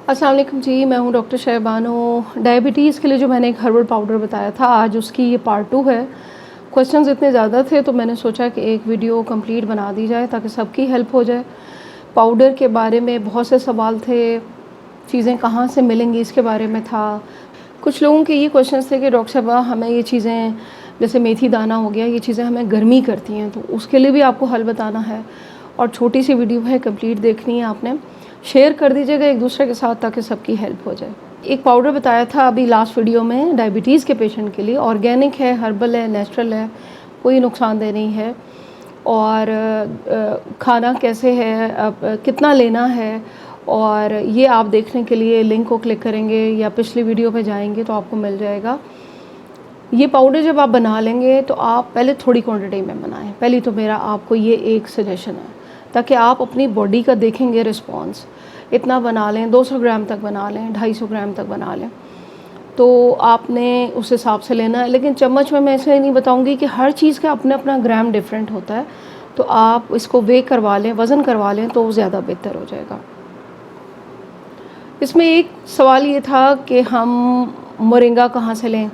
अस्सलाम वालेकुम जी, मैं हूँ डॉक्टर शहबानो। डायबिटीज़ के लिए जो मैंने एक हर्बल पाउडर बताया था, आज उसकी ये पार्ट 2 है। क्वेश्चंस इतने ज़्यादा थे तो मैंने सोचा कि एक वीडियो कंप्लीट बना दी जाए ताकि सबकी हेल्प हो जाए। पाउडर के बारे में बहुत से सवाल थे, चीज़ें कहाँ से मिलेंगी इसके बारे में था। कुछ लोगों के ये क्वेश्चंस थे कि डॉक्टर साहबा हमें ये चीज़ें जैसे मेथी दाना हो गया, ये चीज़ें हमें गर्मी करती हैं, तो उसके लिए भी आपको हल बताना है। और छोटी सी वीडियो है, कंप्लीट देखनी है आपने। शेयर कर दीजिएगा एक दूसरे के साथ ताकि सबकी हेल्प हो जाए। एक पाउडर बताया था अभी लास्ट वीडियो में डायबिटीज़ के पेशेंट के लिए, ऑर्गेनिक है, हर्बल है, नेचुरल है, कोई नुकसानदेह नहीं है। और खाना कैसे है, कितना लेना है, और ये आप देखने के लिए लिंक को क्लिक करेंगे या पिछली वीडियो पे जाएंगे तो आपको मिल जाएगा। ये पाउडर जब आप बना लेंगे तो आप पहले थोड़ी क्वांटिटी में बनाएं। पहली तो मेरा आपको ये एक सजेशन है ताकि आप अपनी बॉडी का देखेंगे रिस्पॉन्स। इतना बना लें, 200 ग्राम तक बना लें, 250 ग्राम तक बना लें, तो आपने उस हिसाब से लेना है। लेकिन चम्मच में मैं ऐसे नहीं बताऊंगी कि हर चीज़ का अपना अपना ग्राम डिफरेंट होता है, तो आप इसको वे करवा लें, वज़न करवा लें तो ज़्यादा बेहतर हो जाएगा। इसमें एक सवाल ये था कि हम मोरिंगा कहाँ से लें।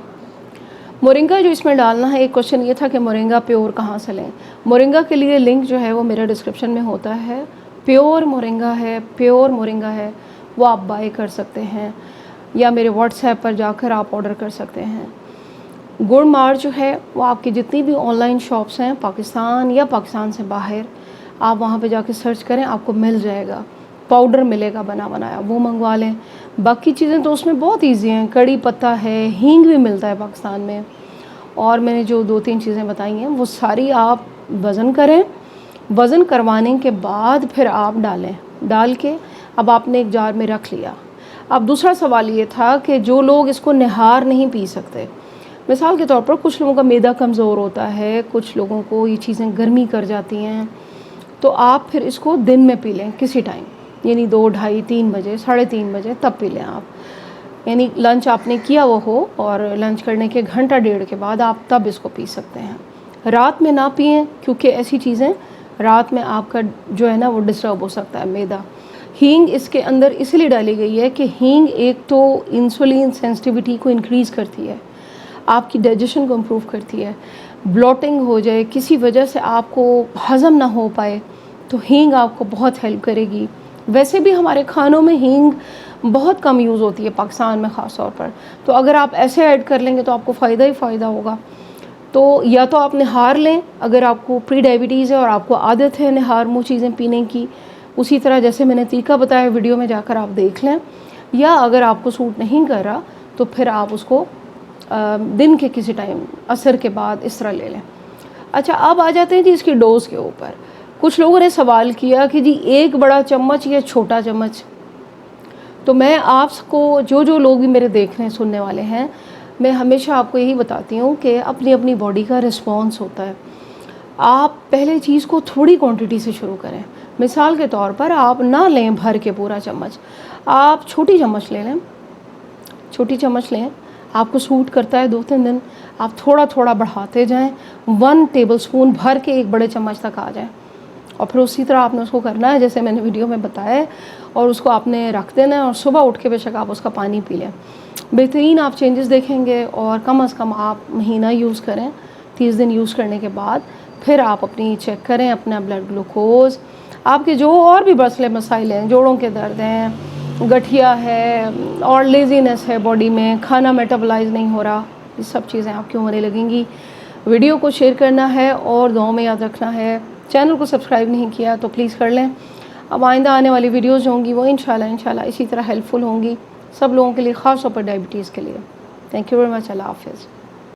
मोरिंगा जो इसमें डालना है, एक क्वेश्चन ये था कि मोरिंगा प्योर कहाँ से लें। मोरिंगा के लिए लिंक जो है वो मेरा डिस्क्रिप्शन में होता है। प्योर मोरिंगा है, वो आप बाय कर सकते हैं या मेरे व्हाट्सएप पर जाकर आप ऑर्डर कर सकते हैं। गुड़ मार जो है वो आपकी जितनी भी ऑनलाइन शॉप्स हैं पाकिस्तान या पाकिस्तान से बाहर, आप वहाँ पे जाके सर्च करें, आपको मिल जाएगा। पाउडर मिलेगा बना बनाया, वो मंगवा लें। बाकी चीज़ें तो उसमें बहुत ईजी हैं, कड़ी पत्ता है, हींग भी मिलता है पाकिस्तान में। और मैंने जो 2-3 चीज़ें बताई हैं वो सारी आप वज़न करें। वज़न करवाने के बाद फिर आप डाल के अब आपने एक जार में रख लिया। अब दूसरा सवाल ये था कि जो लोग इसको निहार नहीं पी सकते, मिसाल के तौर पर कुछ लोगों का मैदा कमज़ोर होता है, कुछ लोगों को ये चीज़ें गर्मी कर जाती हैं, तो आप फिर इसको दिन में पी लें किसी टाइम, यानी 2, ढाई, 3 बजे, 3:30 बजे तब पी लें आप। यानी लंच आपने किया वो हो और लंच करने के घंटा डेढ़ के बाद आप तब इसको पी सकते हैं। रात में ना पिएं क्योंकि ऐसी चीज़ें रात में आपका जो है ना वो डिस्टर्ब हो सकता है, मैदा। हींग इसके अंदर इसलिए डाली गई है कि हींग एक तो इंसुलिन सेंसिटिविटी को इंक्रीज़ करती है, आपकी डाइजेशन को इम्प्रूव करती है। ब्लोटिंग हो जाए, किसी वजह से आपको हज़म ना हो पाए, तो हींग आपको बहुत हेल्प करेगी। वैसे भी हमारे खानों में हींग बहुत कम यूज़ होती है पाकिस्तान में ख़ास तौर पर, तो अगर आप ऐसे ऐड कर लेंगे तो आपको फ़ायदा ही फ़ायदा होगा। तो या तो आप निहार लें अगर आपको प्री डायबिटीज़ है और आपको आदत है निहार मुँह चीज़ें पीने की, उसी तरह जैसे मैंने तरीका बताया वीडियो में जाकर आप देख लें। या अगर आपको सूट नहीं कर रहा तो फिर आप उसको दिन के किसी टाइम असर के बाद इस तरह ले लें। अच्छा, अब आ जाते हैं जी इसकी डोज़ के ऊपर। कुछ लोगों ने सवाल किया कि जी एक बड़ा चम्मच या छोटा चम्मच, तो मैं आपको जो लोग भी मेरे देख रहे हैं, सुनने वाले हैं, मैं हमेशा आपको यही बताती हूँ कि अपनी अपनी बॉडी का रिस्पॉन्स होता है। आप पहले चीज़ को थोड़ी क्वांटिटी से शुरू करें। मिसाल के तौर पर आप ना लें भर के पूरा चम्मच, आप छोटी चम्मच ले लें। छोटी चम्मच लें, आपको सूट करता है 2-3 दिन, आप थोड़ा थोड़ा बढ़ाते जाएं, 1 टेबलस्पून भर के एक बड़े चम्मच तक आ जाए। और फिर उसी तरह आपने उसको करना है जैसे मैंने वीडियो में बताया है, और उसको आपने रख देना है और सुबह उठ के बेशक आप उसका पानी पी लें। बेहतरीन आप चेंजेस देखेंगे। और कम से कम आप महीना यूज़ करें, 30 दिन यूज़ करने के बाद फिर आप अपनी चेक करें अपना ब्लड ग्लूकोज, आपके जो और भी मसले मसाइल हैं, जोड़ों के दर्द हैं, गठिया है और लेज़ीनेस है बॉडी में, खाना मेटाबोलाइज नहीं हो रहा, ये सब चीज़ें आपकी होने लगेंगी। वीडियो को शेयर करना है और दुआओं में याद रखना है। चैनल को सब्सक्राइब नहीं किया तो प्लीज़ कर लें। अब आइंदा आने वाली वीडियोज़ होंगी वो इंशाल्लाह इसी तरह हेल्पफुल होंगी सब लोगों के लिए, ख़ास तौर पर डायबिटीज़ के लिए। Thank you very much. अल्लाह हाफ़िज़।